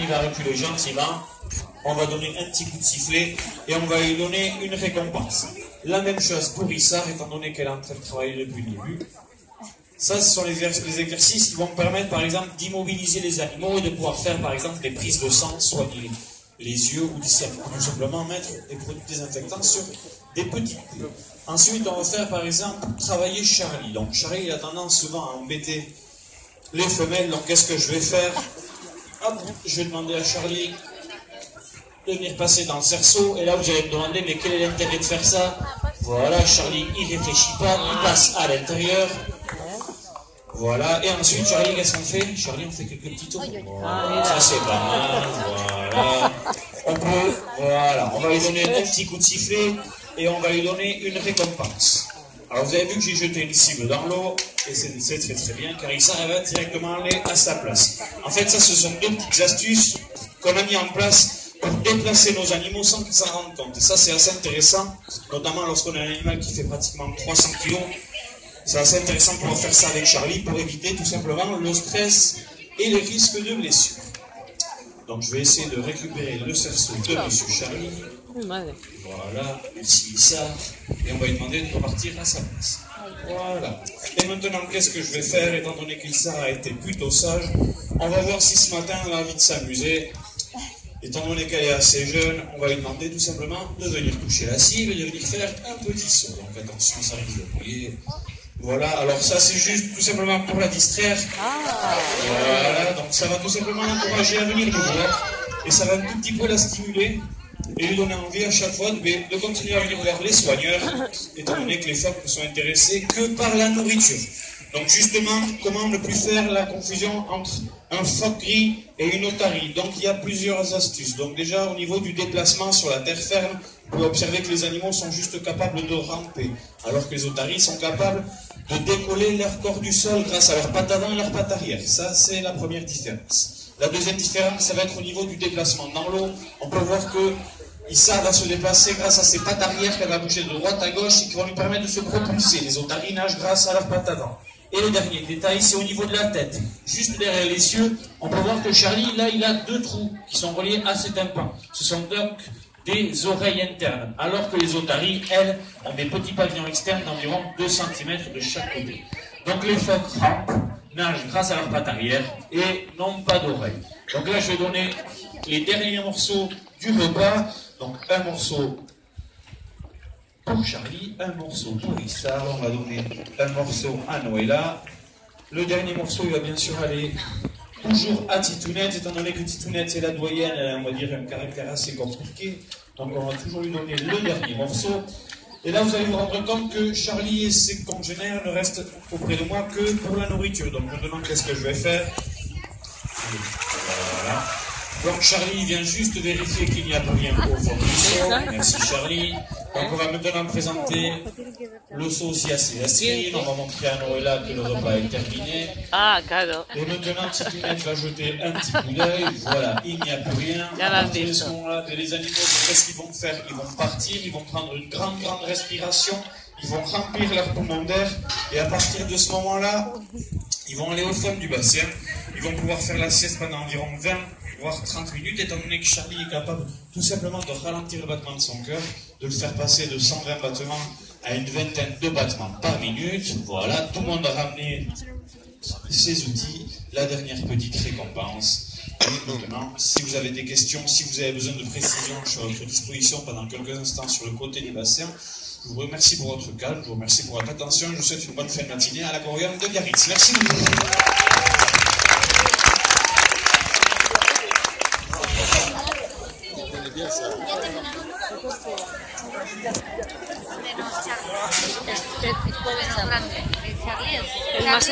va reculer gentiment. On va donner un petit coup de sifflet et on va lui donner une récompense. La même chose pour Issar, étant donné qu'elle est en train de travailler depuis le début. Ça, ce sont les exercices qui vont permettre, par exemple, d'immobiliser les animaux et de pouvoir faire, par exemple, des prises de sang, soigner les yeux ou tout simplement mettre des produits désinfectants sur des petites plaies. Ensuite, on va faire, par exemple, travailler Charlie. Donc, Charlie, il a tendance souvent à embêter les femelles. Donc, qu'est-ce que je vais faire? Hop, je vais demander à Charlie de venir passer dans le cerceau. Et là, vous allez me demander, mais quel est l'intérêt de faire ça? Voilà, Charlie, il réfléchit pas, il passe à l'intérieur. Voilà, et ensuite, Charlie, qu'est-ce qu'on fait? Charlie, on fait quelques petits tours. Voilà, ça c'est pas mal, voilà. On va lui donner un petit coup de sifflet et on va lui donner une récompense. Alors, vous avez vu que j'ai jeté une cible dans l'eau, et c'est très bien, car il s'arrête directement aller à sa place. En fait, ça, ce sont deux petites astuces qu'on a mis en place pour déplacer nos animaux sans qu'ils s'en rendent compte. Et ça, c'est assez intéressant, notamment lorsqu'on a un animal qui fait pratiquement 300 kg. C'est assez intéressant pour faire ça avec Charlie pour éviter tout simplement le stress et les risques de blessure. Donc je vais essayer de récupérer le cerceau de Monsieur Charlie. Voilà, merci Issar. Et on va lui demander de repartir à sa place. Voilà. Et maintenant, qu'est-ce que je vais faire, étant donné qu'Issar a été plutôt sage? On va voir si ce matin elle a envie de s'amuser. Étant donné qu'elle est assez jeune, on va lui demander tout simplement de venir toucher la cible et de venir faire un petit saut. Donc attention, ça risque de briller. Voilà, alors ça c'est juste tout simplement pour la distraire. Voilà, donc ça va tout simplement l'encourager à venir nous voir. Et ça va un tout petit peu la stimuler et lui donner envie à chaque fois de continuer à venir vers les soigneurs, étant donné que les phoques ne sont intéressés que par la nourriture. Donc justement, comment ne plus faire la confusion entre un phoque gris et une otarie? Donc il y a plusieurs astuces. Donc déjà au niveau du déplacement sur la terre ferme, vous pouvez observer que les animaux sont juste capables de ramper, alors que les otaries sont capables de décoller leur corps du sol grâce à leurs pattes avant et leurs pattes arrière. Ça, c'est la première différence. La deuxième différence, ça va être au niveau du déplacement. Dans l'eau, on peut voir que Issar va se déplacer grâce à ses pattes arrière qu'elle va bouger de droite à gauche et qui vont lui permettre de se propulser. Les otaries nagent grâce à leurs pattes avant. Et le dernier détail, c'est au niveau de la tête. Juste derrière les yeux, on peut voir que Charlie, là, il a deux trous qui sont reliés à ses tympans. Ce sont donc des oreilles internes, alors que les otaries, elles, ont des petits pavillons externes d'environ 2 cm de chaque côté. Donc les phoques rampent, nagent grâce à leurs pattes arrière et n'ont pas d'oreilles. Donc là, je vais donner les derniers morceaux du repas. Donc un morceau pour Charlie, un morceau pour Issar, on va donner un morceau à Noëlla. Le dernier morceau, il va bien sûr aller toujours à Titounette, étant donné que Titounette c'est la doyenne, on va dire un caractère assez compliqué. Donc on va toujours lui donner le dernier morceau. Et là vous allez vous rendre compte que Charlie et ses congénères ne restent auprès de moi que pour la nourriture. Donc maintenant qu'est-ce que je vais faire? Voilà. Donc Charlie vient juste vérifier qu'il n'y a pas rien au fond du seau. Merci Charlie. Donc on va maintenant présenter le seau aussi à Célestine. On va montrer à Noëlla que le repas est terminé. Ah, claro. Et maintenant Titounette va jeter un petit coup d'œil. Voilà, il n'y a plus rien. À partir de ce moment-là, les animaux, qu'est-ce qu'ils vont faire? Ils vont partir, ils vont prendre une grande respiration. Ils vont remplir leur poumon d'air. Et à partir de ce moment-là, ils vont aller au fond du bassin. Ils vont pouvoir faire la sieste pendant environ 20 voire 30 minutes, étant donné que Charlie est capable tout simplement de ralentir le battement de son cœur, de le faire passer de 120 battements à une vingtaine de battements par minute. Voilà, tout le monde a ramené ses outils, la dernière petite récompense. Et maintenant, si vous avez des questions, si vous avez besoin de précisions, je suis à votre disposition pendant quelques instants sur le côté du bassin. Je vous remercie pour votre calme, je vous remercie pour votre attention, je vous souhaite une bonne fin de matinée à l'aquarium de Biarritz. Merci beaucoup. El más